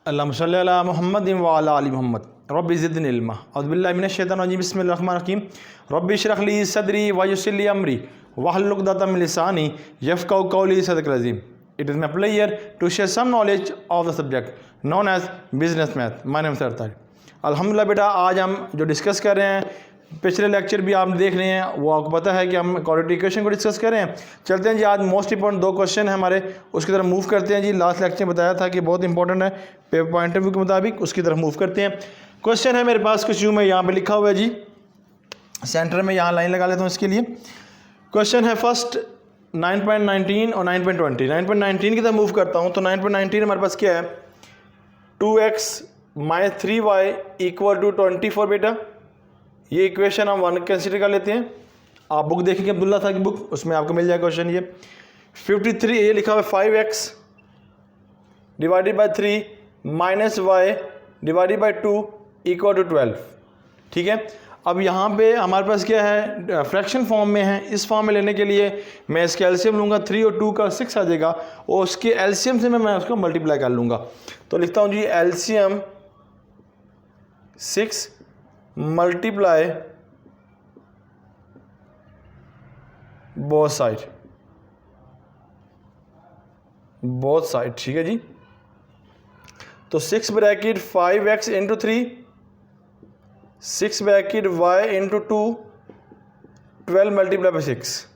अल्लाहुम्मा सल्लि अला मुहम्मदिन व अला आलि मुहम्मद रब्बि ज़िदनी इल्मा औज़ु बिल्लाहि मिनश शैतानिर रजीम बिस्मिल्लाहिर रहमानिर रहीम रब्बि इश्रह ली सदरी व यस्सिर ली अमरी वहलुल उक़दतम मिन लिसानी यफ़क़हू क़ौली सदक़ल अज़ीम। It is my pleasure to share some knowledge of the subject known as business math. My name is सरताज। अल्हम्दुलिल्लाह बेटा, आज हम जो डिस्कस कर रहे हैं, पिछले लेक्चर भी आप देख रहे हैं, वो आपको पता है कि हम क्वाड्रेटिक इक्वेशन को डिस्कस कर रहे हैं। चलते हैं जी, आज मोस्ट इंपॉर्टेंट 2 क्वेश्चन है हमारे, उसकी तरफ मूव करते हैं जी। लास्ट लेक्चर में बताया था कि बहुत इंपॉर्टेंट है पेपर पॉइंट ऑफ व्यू के मुताबिक, उसकी तरफ मूव करते हैं। क्वेश्चन है मेरे पास कुछ यूँ में यहाँ पर लिखा हुआ है जी, सेंटर में यहाँ लाइन लगा लेता हूँ इसके लिए। क्वेश्चन है फर्स्ट 9.19 और 9.20। 9.19 की तरफ मूव करता हूँ तो 9.19 हमारे पास क्या है, 2x minus 3y equal to 24 बेटा। ये इक्वेशन हम 1 कंसिडर कर लेते हैं। आप बुक देखेंगे अब्दुल्ला था की बुक, उसमें आपको मिल जाएगा क्वेश्चन ये। 53 ये लिखा हुआ है 5x divided by 3 minus y divided by 2 equal to 12। ठीक है, अब यहाँ पे हमारे पास क्या है, फ्रैक्शन फॉर्म में है। इस फॉर्म में लेने के लिए मैं इसके एलसीएम लूँगा, 3 और 2 का 6 आ जाएगा, और उसके एलसीएम से मैं उसको मल्टीप्लाई कर लूँगा। तो लिखता हूँ जी एलसीएम 6 मल्टीप्लाई बोथ साइड। ठीक है जी। तो 6 bracket 5x into 3, 6 bracket y into 2, 12 multiply by 6,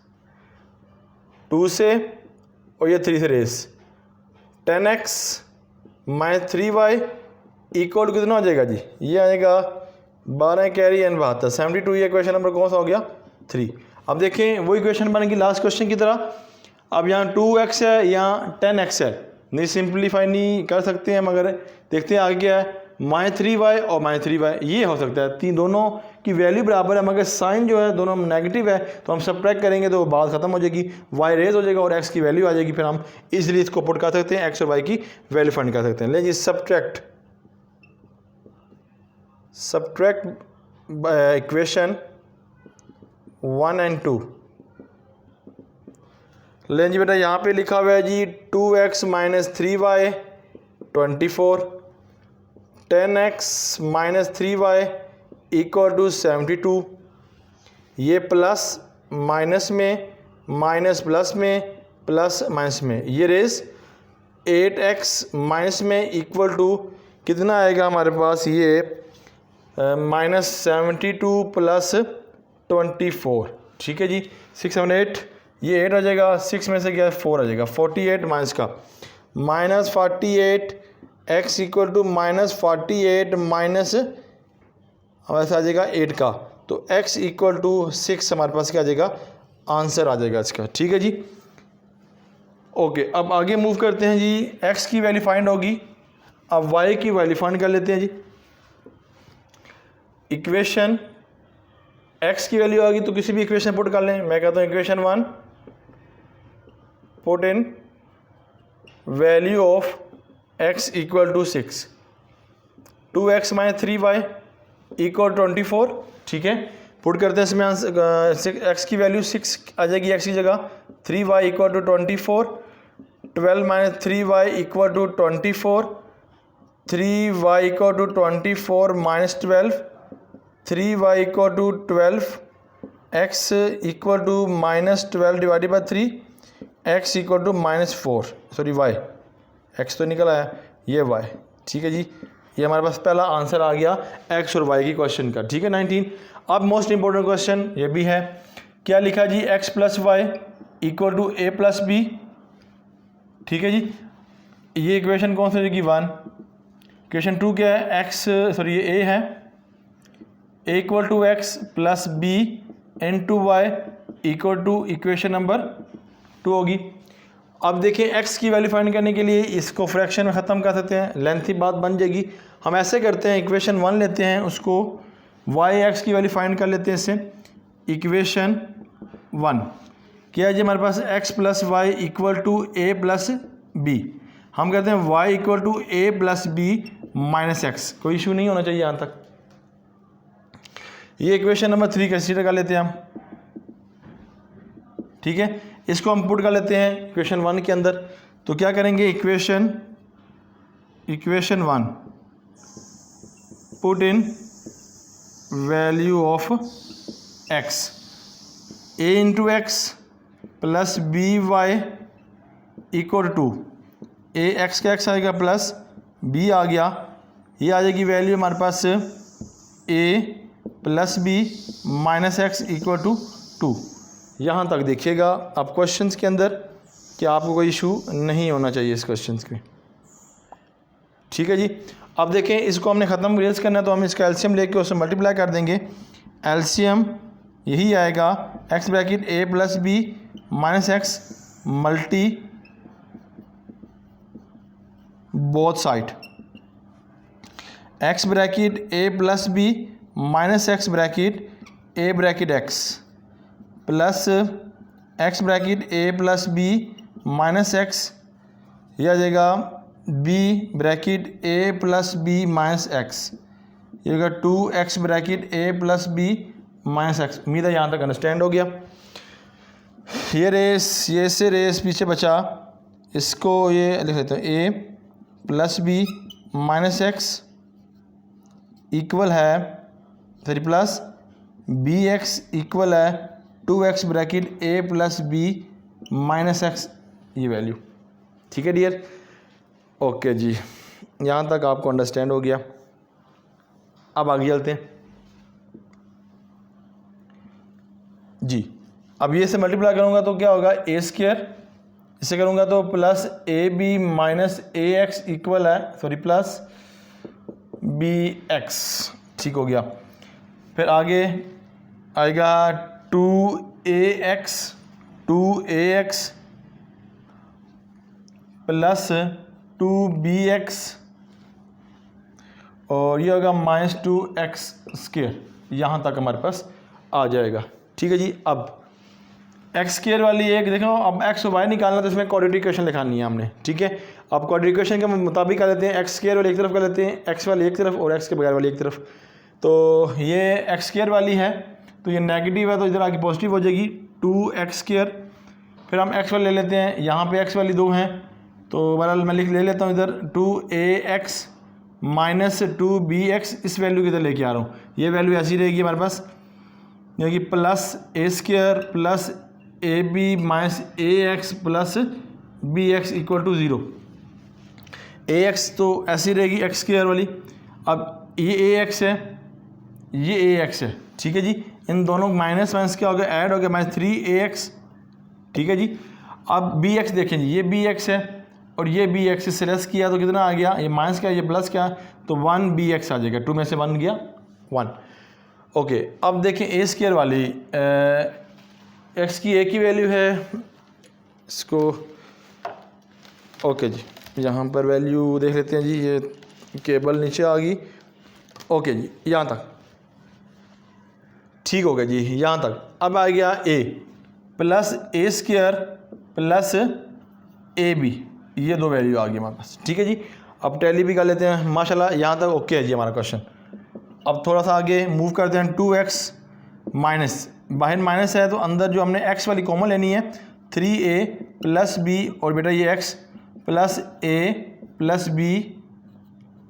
2 से और ये 3 से race 10x minus 3y equal कितना हो जाएगा जी, ये आएगा 12 कैरी एन 72, 72। ये क्वेश्चन नंबर कौन सा हो गया, 3। अब देखें वही क्वेश्चन बनेगी लास्ट क्वेश्चन की तरह। अब यहाँ 2x है, यहाँ 10x है, नहीं सिंप्लीफाई नहीं कर सकते हैं, मगर देखते हैं आगे क्या है, -3y और -3y ये हो सकता है। तीन दोनों की वैल्यू बराबर है, मगर साइन जो है दोनों नेगेटिव है, तो हम सब्ट्रैक्ट करेंगे तो बात खत्म हो जाएगी, y रेज हो जाएगा और x की वैल्यू आ जाएगी। फिर हम इजीली इसको पुट कर सकते हैं, x और y की वैल्यू फाइंड कर सकते हैं। ले जी सब्ट्रैक्ट इक्वेशन 1 एंड 2। लें जी बेटा, यहाँ पे लिखा हुआ है जी 2x minus 3y 24, 10x minus 3y equal to 72। ये प्लस माइनस में, माइनस प्लस में, प्लस माइनस में, ये रेस 8x माइनस में इक्वल टू कितना आएगा हमारे पास, ये -72 प्लस 24। ठीक है जी, 6 7 8, ये 8 आ जाएगा, 6 में से क्या 4 आ जाएगा, 48 माइनस का -48 x इक्वल टू -48 माइनस वैसे आ जाएगा 8 का, तो x इक्वल टू 6 हमारे पास क्या आ जाएगा, आंसर आ जाएगा इसका। ठीक है जी, ओके। अब आगे मूव करते हैं जी, x की वैल्यू फाइंड होगी, अब y की वैल्यू फाइंड कर लेते हैं जी। इक्वेशन x की वैल्यू आ गई तो किसी भी इक्वेशन पुट कर लें। मैं कहता हूँ equation 1 put in value of x equal to 6, 2x minus 3y equal 24। ठीक है, पुट करते हैं इसमें आंसर, x की वैल्यू 6 आ जाएगी x की जगह, 3y equal to 24, 12 minus 3y equal to 24, 3y equal to 24 minus 12, 3y equal to 12, x equal to -12 divided by 3, x equal to -4, sorry y, x तो निकल आया, ये y। ठीक है जी, ये हमारे पास पहला आंसर आ गया x और y की क्वेश्चन का। ठीक है 19। अब मोस्ट इंपॉर्टेंट क्वेश्चन ये भी है, क्या लिखा जी, x plus y equal to a plus b. ठीक है जी, ये इक्वेशन कौन सी होगी, 1। इक्वेशन 2 क्या है, ये a है, a equal to x plus b into y equal to equation number 2 होगी। अब देखिए x की वैल्यू फाइंड करने के लिए इसको फ्रैक्शन में ख़त्म कर सकते हैं, लेंथी बात बन जाएगी। हम ऐसे करते हैं, इक्वेशन 1 लेते हैं, उसको y की वैल्यू फाइंड कर लेते हैं इससे। इक्वेशन 1 क्या है जी हमारे पास, x plus y equal to a plus b. हम कहते हैं y equal to a plus b minus x, कोई इशू नहीं होना चाहिए यहाँ तक। ये इक्वेशन नंबर 3 कंसीडर कर लेते हैं हम। ठीक है, इसको हम पुट कर लेते हैं इक्वेशन 1 के अंदर। तो क्या करेंगे, equation equation 1 put in value of x, a into x plus b y equal to a x का एक्स आएगा प्लस बी आ गया, ये आ जाएगी वैल्यू हमारे पास a plus b minus x equal to 2। यहाँ तक देखिएगा आप क्वेश्चंस के अंदर कि आपको कोई इशू नहीं होना चाहिए इस क्वेश्चंस के। ठीक है जी, अब देखें इसको हमने ख़त्म रेज करना है तो हम इसका एलसीएम लेके उससे मल्टीप्लाई कर देंगे। एलसीएम यही आएगा x bracket a plus b minus x multi both side, x bracket a plus b minus x bracket a bracket x plus x bracket a plus b minus x, यह आ जाएगा b bracket a plus b minus x, ये होगा 2x bracket a plus b minus x. उम्मीद है यहाँ तक understand हो गया। ये से रेस पीछे बचा, इसको ये लिख लेते हैं a plus b minus x equal है फिर प्लस बी एक्स इक्वल है 2x bracket a plus b minus x, ये वैल्यू। ठीक है डियर, ओके जी, यहाँ तक आपको अंडरस्टैंड हो गया। अब आगे चलते हैं जी। अब ये से मल्टीप्लाई करूँगा तो क्या होगा ए स्क्वायर, इसे करूँगा तो plus a b minus a x equal है सॉरी प्लस बी एक्स। ठीक हो गया, फिर आगे आएगा 2ax प्लस 2bx और ये होगा माइनस 2x स्क्वायर, यहाँ तक हमारे पास आ जाएगा। ठीक है जी, अब एक्स स्क्वायर वाली एक देखो, अब एक्स और वाई निकालना तो इसमें क्वाड्रेटिक इक्वेशन लिखानी है हमने। ठीक है, अब क्वाड्रेटिक इक्वेशन के मुताबिक कर लेते हैं, एक्स स्क्वायर वाली एक तरफ कर लेते हैं, एक्स वाली एक तरफ और एक्स के बगैर वाली एक तरफ। तो ये एक्स स्क्वायर वाली है तो ये नेगेटिव है तो इधर आगे पॉजिटिव हो जाएगी 2x स्क्वायर। फिर हम एक्स वाली ले लेते हैं, यहाँ पे एक्स वाली 2 हैं तो बहरहाल मैं ले लेता हूँ इधर 2ax माइनस 2bx, इस वैल्यू की इधर लेके आ रहा हूँ। ये वैल्यू ऐसी रहेगी हमारे पास, यानी कि plus a square plus a b minus a x plus b x equal to 0। A x तो ऐसी रहेगी एक्स स्क्वायर वाली, अब ये ए एक्स है ये ए एक्स है। ठीक है जी, इन दोनों माइनस माइनस क्या हो गया, ऐड हो गया माइनस 3ax। ठीक है जी, अब बी एक्स देखें जी, ये बी एक्स है और ये बी एक्स से लेस किया तो कितना आ गया, ये माइनस क्या ये प्लस क्या, तो 1bx आ जाएगा, 2 में से 1 गया 1। ओके, अब देखें ए स्क्वायर वाली एक्स की ए की वैल्यू है इसको, ओके जी यहाँ पर वैल्यू देख लेते हैं जी, ये केबल नीचे आ गई। ओके जी, यहाँ तक ठीक हो गया जी, यहाँ तक। अब आ गया a plus a square plus a b, ये 2 वैल्यू आ गई हमारे पास। ठीक है जी, अब टैली भी कर लेते हैं माशाल्लाह, यहाँ तक ओके है जी हमारा क्वेश्चन। अब थोड़ा सा आगे मूव करते हैं, 2x माइनस, बाहर माइनस है तो अंदर जो हमने x वाली कॉमन लेनी है 3a प्लस बी और बेटा ये x plus a plus b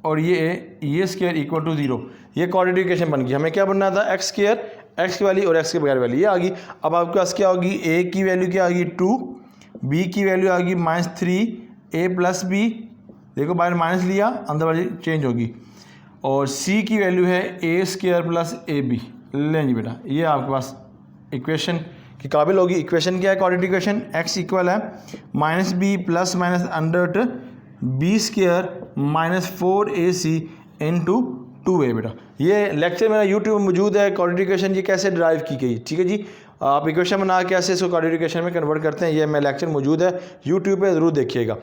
और ये स्क्वायर इक्वल टू 0। ये क्वाड्रेटिक इक्वेशन बन गई। हमें क्या बनना था, एक्स स्क्वायर एक्स की वाली और एक्स के बगैर वाली, ये आ गई। अब आपके पास क्या होगी, a की वैल्यू क्या आ गई 2, b की वैल्यू आ गई माइनस 3a प्लस बी, देखो बाहर माइनस लिया अंदर वाली चेंज होगी, और c की वैल्यू है a square plus a b. लें जी बेटा, ये आपके पास इक्वेशन के काबिल होगी। इक्वेशन क्या है, क्वाड्रेटिक इक्वेशन, x इक्वल है minus b plus minus under b square minus 4ac into 2a। बेटा ये लेक्चर मेरा यूट्यूब में मौजूद है, क्वाड्रेटिक इक्वेशन ये कैसे ड्राइव की गई। ठीक है जी, आप इक्वेशन बना के कैसे इसको क्वाड्रेटिक इक्वेशन में कन्वर्ट करते हैं, ये मैं लेक्चर मौजूद है यूट्यूब पे, ज़रूर देखिएगा।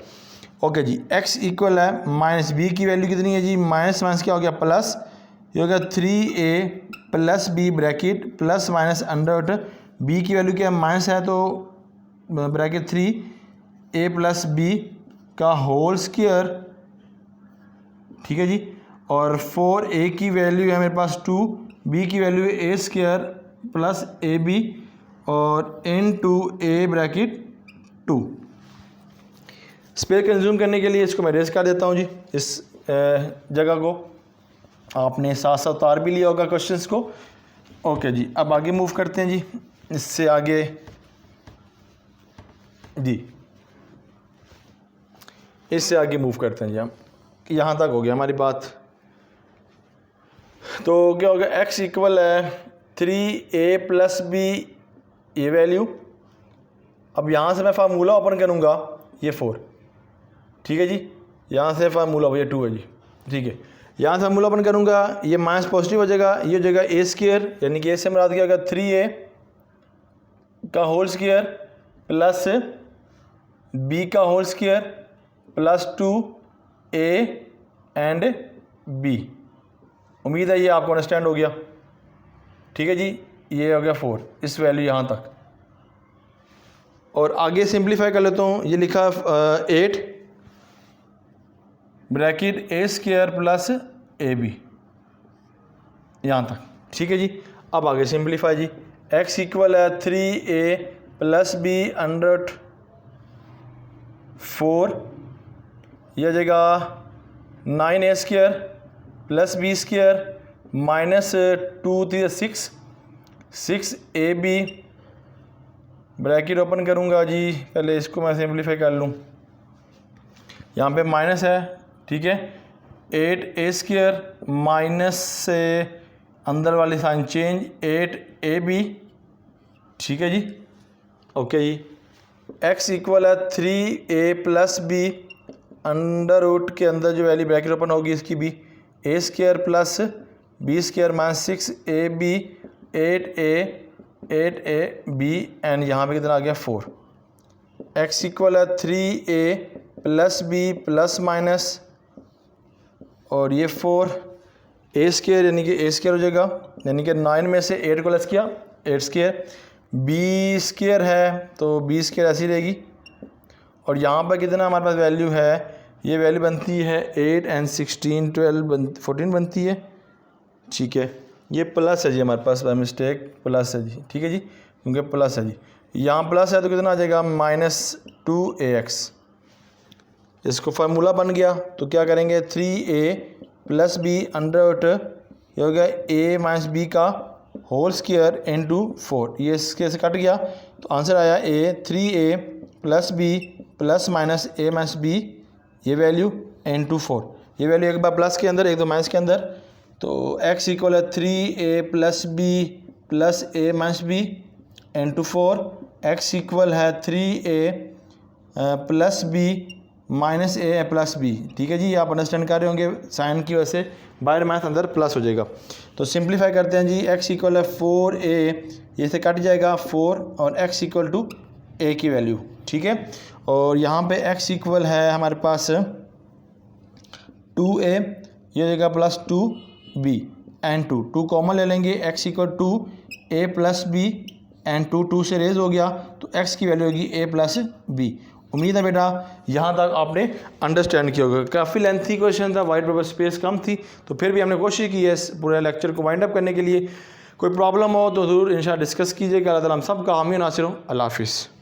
ओके जी, x इक्वल है माइनस बी की वैल्यू कितनी है जी, माइनस माइनस क्या हो गया प्लस, ये हो गया 3a plus b bracket plus minus under b की वैल्यू क्या है माइनस है तो ब्रैकेट 3a प्लस बी का होल स्क्वायर। ठीक है जी, और 4a की वैल्यू है मेरे पास 2, b की वैल्यू है a square plus a b और into a bracket 2। Space consume करने के लिए इसको मैं रेस कर देता हूँ जी, इस जगह को। आपने साथ साथ उतार भी लिया होगा क्वेश्चंस को। ओके जी, अब आगे मूव करते हैं जी, इससे आगे जी, इससे आगे मूव करते हैं जी हम। यहाँ तक हो गया हमारी बात। तो क्या होगा, x इक्वल है 3a प्लस बी, ये वैल्यू। अब यहाँ से मैं फार्मूला ओपन करूँगा, ये 4, ठीक है जी। यहाँ से फार्मूला, ये 2 है जी, ठीक है। यहाँ से फार्मूला ओपन करूँगा, ये माइनस पॉजिटिव हो जाएगा, ये हो जाएगा a स्क्वायर, यानी कि a से मुराद क्या होगा 3a का होल स्क्वायर प्लस b का whole square plus 2a and b। उम्मीद है ये आपको अंडरस्टैंड हो गया, ठीक है जी। ये हो गया 4, इस वैल्यू यहाँ तक। और आगे सिंप्लीफाई कर लेता हूँ, ये लिखा 8 bracket a square plus ab, यहाँ तक, ठीक है जी। अब आगे सिंप्लीफाई जी, x इक्वल है 3a प्लस बी अंडर 4, यह जगह 9a square plus b square minus 2 3 6ab bracket open करूँगा जी। पहले इसको मैं सिंप्लीफाई कर लूँ, यहाँ पे माइनस है, ठीक है। 8a स्क्वायर माइनस से अंदर वाली साइन चेंज 8ab, ठीक है जी। ओके जी, x इक्वल है 3a plus be under root के अंदर जो वैल्यू ब्रैकेट ओपन होगी इसकी भी a square plus b square minus 6ab 8ab and यहाँ पे कितना आ गया 4। x इक्वल है 3a plus b plus minus और ये 4 a स्क्वायर, यानी कि a स्क्वायर हो जाएगा, यानी कि 9 में से 8 को लेस किया 8 स्क्वायर, b स्क्वायर है तो b स्क्वायर ऐसी रहेगी। और यहाँ पर कितना हमारे पास वैल्यू है, ये वैल्यू बनती है 8 एंड 16 12 14 बनती है, ठीक है। ये प्लस है जी, हमारे पास बाय मिस्टेक प्लस है जी, ठीक है जी, क्योंकि प्लस है जी। यहाँ प्लस है तो कितना आ जाएगा -2ax। इसको फार्मूला बन गया तो क्या करेंगे, 3a plus be under root ये हो गया a माइनस बी का होल स्क्वायर इंटू 4, ये इसके से कट गया तो आंसर आया a 3a plus b plus minus a minus b, ये वैल्यू इंटू 4। ये वैल्यू एक बार प्लस के अंदर एक दो माइनस के अंदर, तो x इक्वल है 3a plus b plus a minus b into 4। x equal है 3a plus b minus a plus b, ठीक है जी। ये आप अंडरस्टैंड कर रहे होंगे, साइन की वजह से बाहर माइनस अंदर प्लस हो जाएगा। तो सिंप्लीफाई करते हैं जी, x इक्वल है 4a, ये से कट जाएगा 4 और x इक्वल टू a की वैल्यू, ठीक है। और यहाँ पे x इक्वल है हमारे पास 2a, ये देगा प्लस 2b एंड 2 कॉमन ले लेंगे, x equal to a plus b and 2 से रेज हो गया तो x की वैल्यू होगी a प्लस बी। उम्मीद है बेटा यहाँ तक आपने अंडरस्टैंड किया होगा। काफ़ी लेंथी क्वेश्चन था, वाइट पेपर स्पेस कम थी, तो फिर भी हमने कोशिश की है इस पूरे लेक्चर को वाइंड अप करने के लिए। कोई प्रॉब्लम हो तो ज़रूर इंशाल्लाह डिस्कस कीजिएगा। अल्लाह ताला हम सब का हामी नासिर हो। अल्लाह हाफिज़।